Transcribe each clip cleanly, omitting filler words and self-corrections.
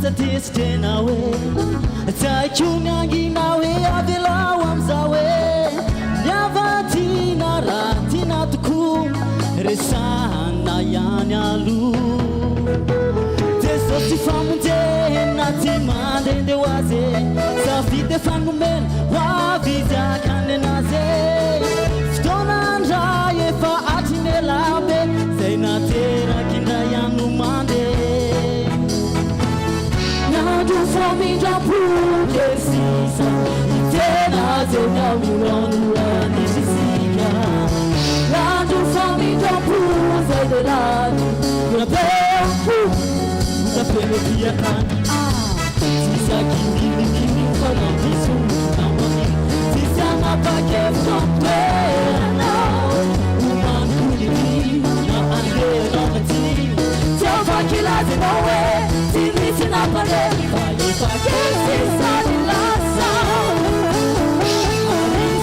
a taste nawe taichunyangi nawe avela wamzawe nyavati narati natuku resana yanyalu teso sifamunte nati mande waze safite fangumen wa visa kanenaze stona njaye fa atinelabe zainatera kinda yanu mande nadu for me to prove yes tena zena mulonula nisika nadu for me to prove the land gonna pay the penalty kan sisa kimi kono bisu namani sisa mapake frontwe now woman kuni na ande no mati tell vakila de no way sisi na pale fa ke sisa di lasa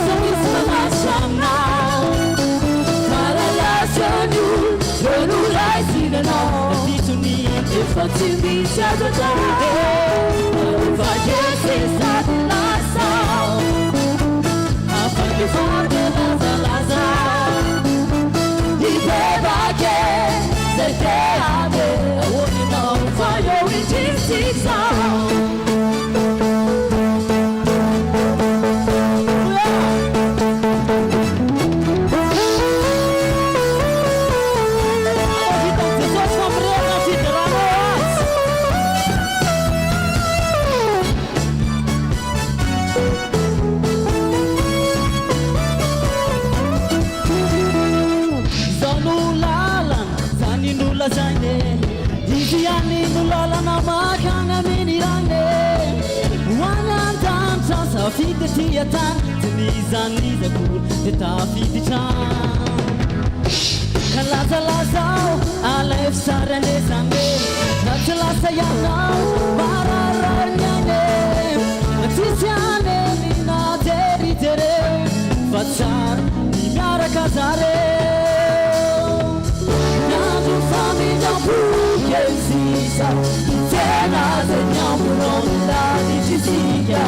so is my shana para la shanu no rise in no to me if I to be shattered if I can't say that last song I find the father Laza if I can say that I wouldn't know for your riches song Fite tiatan Tunizan is a cool Teta fite chan Kalasa lasao Alef sarane sande Natsalasa yanao Marara nyane Matisiane Nina teri tere Fatsar Nimyara kazare Nadu fami jambu Yesisa Tena zenyamuron La nijisiya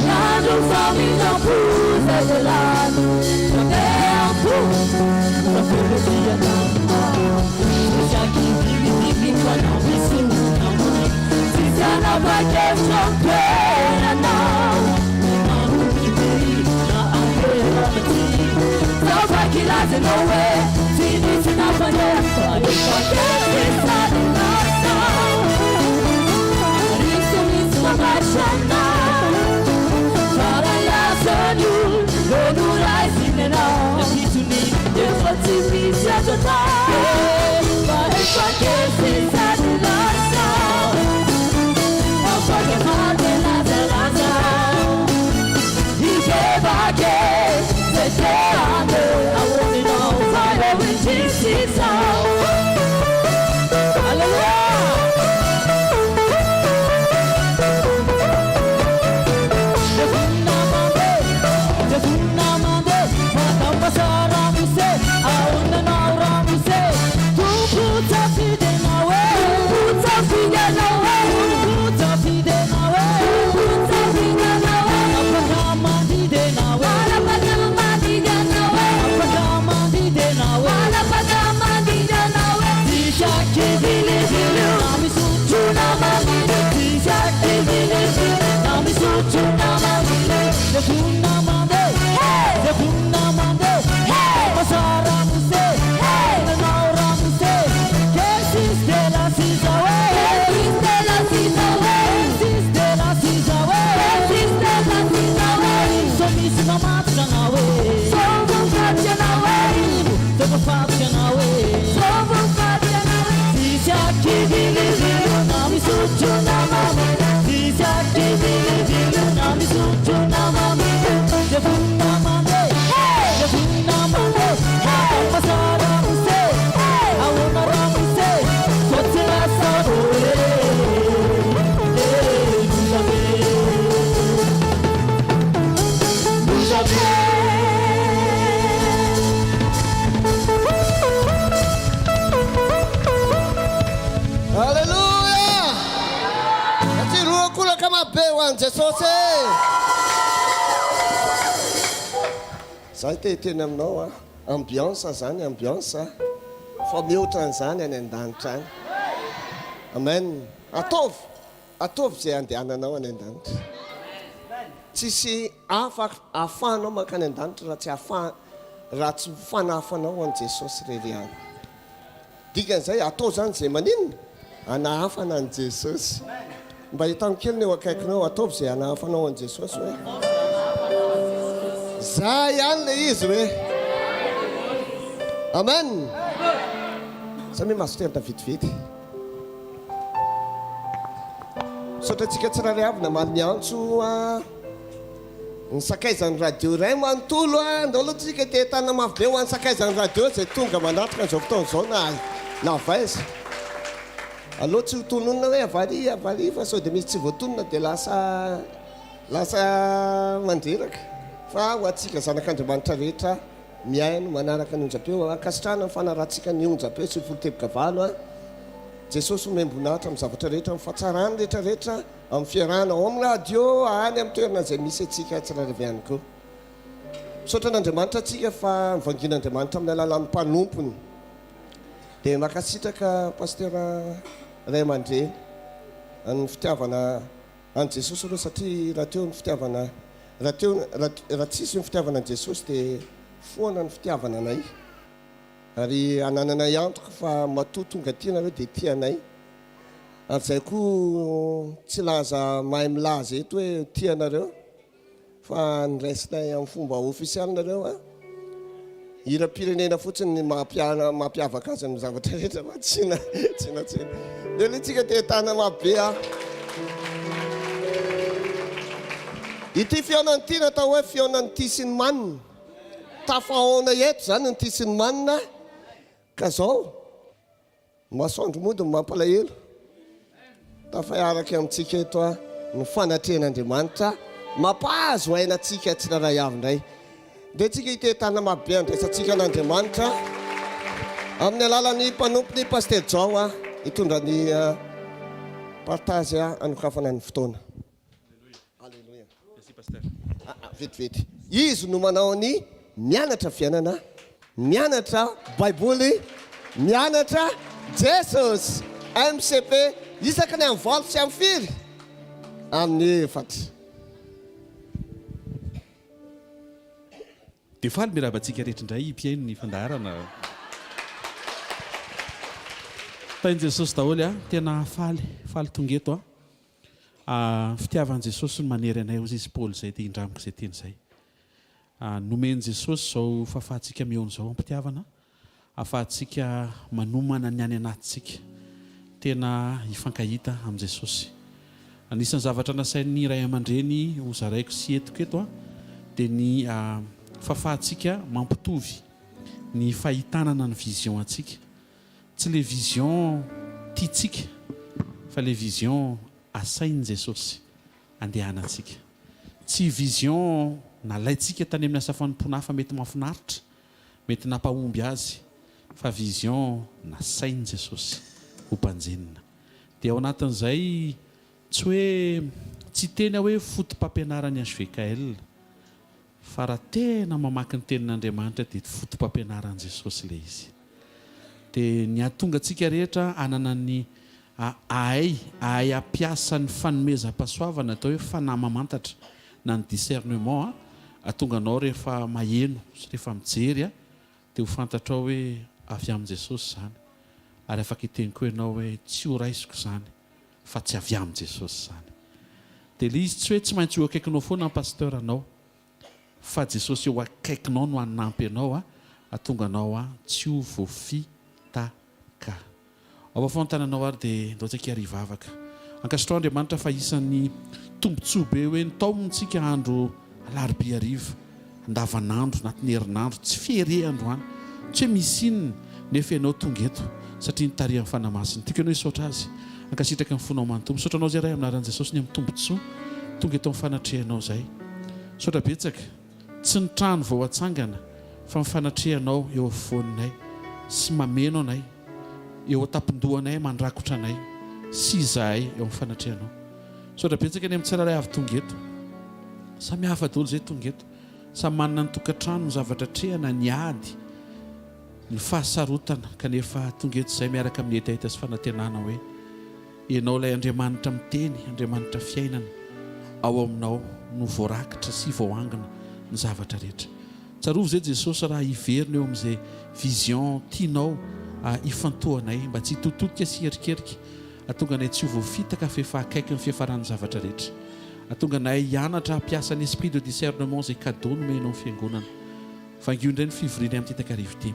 Nadu fami jambu Zezelan Natempu Nafelesiya nama Shaki bibi Kwana bisu Namuni Sisana bake Chompe Na now Manu kibiri Na ande ramati Zaupa kilaze no way Tini sinapane Fadi fake Sisani nasa Risu misu Mashana no rising and all. The people need just what to be such a time. But if I can't see that last song, I'll fucking hard when I said I saw. He gave again, the day I knew I wouldn't know. Fire with Jesus. be ho an'i Jesosy e. Zahay teny aminao a, ambiance zany, ambiance fa mihoatra an'izany any an-danitra any. Amen. Ataovy zay andehananao any an-danitra. Tsisy ahafahanao mankany an-danitra raha tsy fanahafanao an'i Jesosy rery any. Dikan'izay atao zany zay maninona anahafana an'i Jesosy. Mba hitano kely ny eo akaikinao, ataovy zay anahafanao an'i Jesosy hoe za ihany le izy hoe. Amen. Samy masoterina vitivity. Sotratsika tsirairay avy namaly miantso ny sakaizan'ny radio iray manontolo andao aloha tsika te tana mafy be ho an'ny sakaizan'ny radio zay tonga manatitra an'izao fotoana izao na vaiza. Aloha tsy ho tononona hoe avaly fa sao dia misy tsy voatonona dia lasa mandreraka. Fa ho antsika zanak'Andriamanitra rehetra miaino manaraka ny onjam-peo ankasitrahana ny fanarahantsika ny onjam-peo sy foloteboka valo a. Jesosy omembonahitra amin'ny zavatra rehetra, amin'ny fahatsarany rehetrarehetra, amin'ny fiarahana ao amin'ny radio any amin'ny toerana izay misy atsika tsirairay ihany koa. Misaotra an'Andriamanitra atsika fa mivangin'Andriamanitra amin'ny alalan'ny mpanompony. Dia makasitraka pastera Ray aman-dreny ny fitiavana an'i Jesosy aloha satria raha teo ny fitiavana raha tsisy ny fitiavana an'i Jesosy dia foana ny fitiavana anay. Ary anananay antoka fa matoa tonga tiana hoe dia tianay. Ary izay koa tsy laza mahay milaza eto hoe tianareo fa nyraisinay amin'ny fomba ofisialinareo a. Hira-pirenena fotsiny mampiavaka azy amin'ny zavatra rehetra fa tsina. Dia ilay tsika dia tana mabe a. Ity fiaonany ity natao hoe fiaonany ity sy ny manina. Tafahoana eto zany ny ity sy ny manina. Ka zao masoandro modiny mampalahelo. Tafaiaraka amintsika eto a ny fanatrehan'Andriamanitra mampahazo ainatsika tsiraray avy indray. Dia tsika hitetana mabe andraisantsika an'Andriamanitra amin'ny alalan'ny mpanompony Pasteur Jao a hitondra ny partage anokafana ny fotoana. Alléluia. Merci Pasteur. Vetivety. Izy no manao ny mianatra fiainana, mianatra Baiboly, mianatra Jesosy. MCP isaka ny amin'ny valo sy amin'ny firy amin'ny efatra. Dia faly mirabantsika rehetra indray mpiaino ny fandaharana. Tain'i Jesosy daholo a, tena faly tonga eto a. Fitiavan'i Jesosy no manery anay hozy izy Paoly izay dia indramiko izay teny izay. Nomen'i Jesosy izao fahafahantsika mihaona izao ampitiavana, ahafahantsika manomana ny any anatintsika, tena hifankahita amin'i Jesosy. Anisan'ny zavatra nasain'ny Ray aman-dreny ho zaraiko sy etiko eto a, dia ny fahafahantsika mampitovy ny fahitanana ny vision antsika. Tsy le vision tiantsika fa le vision asain'i Jesosy andehanantsika. Tsy vision nalaintsika tany amin'ny asa fanompoana mety mahafinaritra, mety nampahomby azy, fa vision nasain'i Jesosy ho mpanjenina. Dia ao anatin'izay tsy hoe tsy teny hoe fotom-pampianarany HVKL, fa raha tena mamaky ny tenin'Andriamanitra dia fotom-pampianaran'i Jesosy ilay izy. Dia ny ahatonga antsika rehetra anana ny ahay ampiasa ny fanomezam-pahasoavana atao hoe fanahy mamantatra na ny discernement ahatonga anao rehefa maheno sy rehefa mijery dia ho fantatrao hoe avy amin'i Jesosy izany. Ary afaka hiteniko ianao hoe tsy ho raisiko izany fa tsy avy amin'i Jesosy izany. Dia ilay izy tsy hoe tsy maintsy ho akaikinao foana ny pasteur anao, fa Jesosy eo akaikinao no hanampy anao ahatonga anao tsy ho voafitaka. Ao foana tananao ary dia ndao tsika harivavaka. Ankasitrao Andriamanitra fa isan'ny tombontsoa be hoe ntaonintsika andro alarobia hariva, andavanandro anatin'ny herinandro, tsy fehere androany, tsy hoe misy inona nefa ianao tonga eto satria nitarihan'ny fanamasiny. Tiako ianao hisaotra azy, ankasitraka ny fonao manontolo. Saotranao zay ray aminaran'i Jesosy ny amin'ny tombontsoa tonga eto amin'ny fanatrehanao izay. Saotra betsaka, tsy ny trano vao atsangana fa mifanatrehanao eo afovoaninay sy mameno anay, eo an-tampon-dohanay mandrakotra anay sy izahay eo amin'ny fanatrehanao. sotrabetsaka ny amin'ny tsiraray avy tonga eto samy hafa daholo zay tonga eto samy manana ny tokantrano ny zavatra trehana ny ady ny fahasarotana kanefa tonga eto izay miaraka amin'ny hetaheta sy fanantenana hoe ianao ilay Andriamanitra miteny Andriamanitra fiainana ao aminao no voarakitra sy voaangana ny zavatra rehetra tsarovo zay Jesosy raha hiverina eo amin'izay vision tianao ifantohanay mba tsy hitotodika sy herikerika atonga anay tsy ho voafitaka fefahakaiky ny fiafarany zavatra rehetra atonga anay hianatra hampiasa ny esprit de discernement zay cadeau nomenao ny fiangonana fangio indray ny fivoriana amin'ny titakarivo ity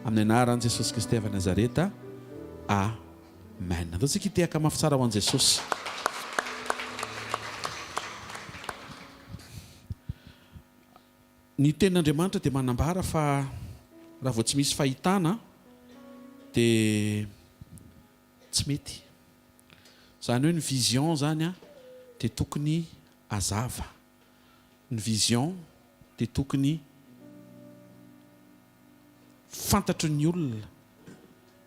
amin'ny anaran'i Jesosy Kristy avy Nazareta amen. Andao tsika hitehaka mafy tsara ho an'i Jesosy. Ny tenin'Andriamanitra dia manambara fa raha vao tsy misy fahitana dia tsy mety. Zany hoe ny vision zany dia tokony hazava. Ny vision dia tokony fantatro ny olona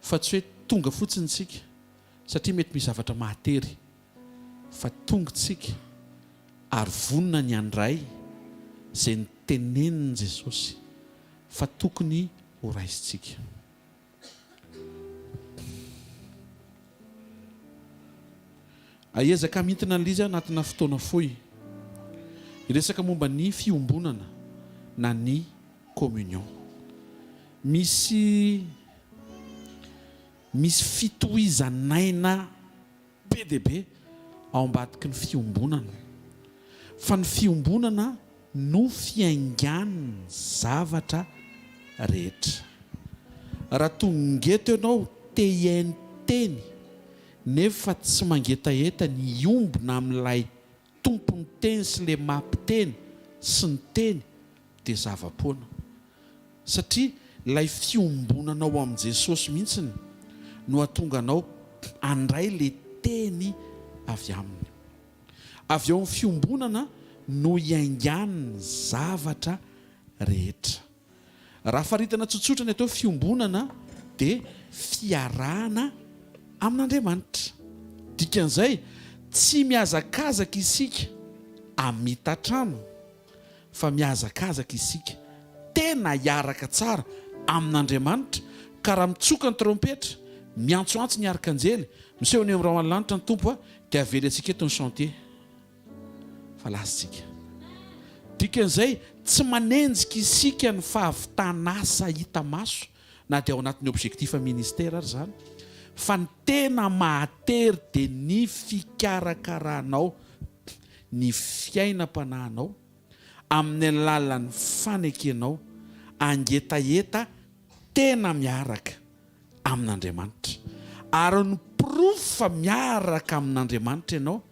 fa tsy hoe tonga fotsiny tsika satria mety misy zavatra mahatery fa tonga tsika ary vonona ny andray izay nitenenin'i Jesosy fa tokony ho raisitsika. Aezaka mintana an'izy anatina fotoana fohy iresaka momba ny fiombonana na ny communion. Misy fitohizanaina be dia be ao ambadiky ny fiombonana fa ny fiombonana no fiaingan'ny zavatra rehetra. Raha tongeto ianao te hiaino teny nefa tsy mangetaheta ny ombona amin'ilay tompony teny sy le mampiteny sy ny teny dia zava-poana satria ilay fiombonanao amin'i Jesosy mihitsy no atonga anao andray le teny avy aminy. Avy ao amin'ny fiombonana no hiaingan'ny zavatra rehetra. Raha faritana tsotsotra ny atao fiombonana dia fiarahana amin'Andriamanitra. Dikan'izay tsy mihazakazaka isika amitan-trano fa mihazakazaka isika tena hiaraka tsara amin'Andriamanitra ka raha mitsoka ny trompetra miantsoantso ny arkanjely miseho ny amin'ny lanitra ny tompo dia avely antsika eto ny chantier fa lasitsika. Dikan'izay tsy manenjika isika ny fahavitanasa hita maso na dia ao anatin'ny objectif ministère ary zany fa ny tena mahatery dia ny fikarakaranao ny fiainam-panahinao amin'ny alalan'ny fanekenao angetaheta tena miaraka amin'Andriamanitra. Ary ny proof miaraka amin'Andriamanitra ianao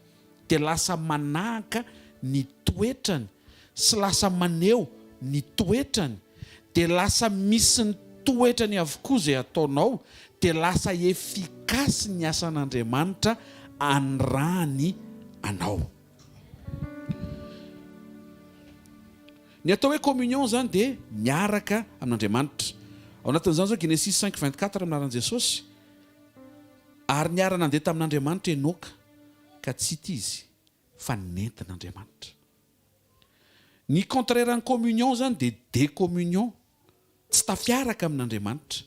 dia lasa manahaka ny toetrany sy lasa maneho ny toetrany dia lasa misy ny toetrany avokoa izay ataonao dia lasa efikasy ny asan'Andriamanitra anrany anao. Ny atao hoe communion zany dia miaraka amin'Andriamanitra. Ao anatin'izany zao Genesis 5:24 minaran'i Jesosy ary niara nandeha tamin'Andriamanitra Enoka ka tsy hita izy fa nentin'Andriamanitra. Ny contraire ny communion zany dia décommunion, tsy tafiaraka amin'Andriamanitra.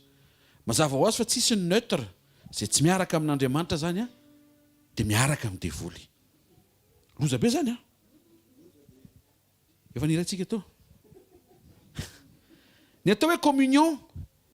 Mazava ho azy fa tsisy ny neutre izay tsy miaraka amin'Andriamanitra zany dia miaraka amin'ny devoly. Loza be zany efa niraintsika eto. Ny atao hoe communion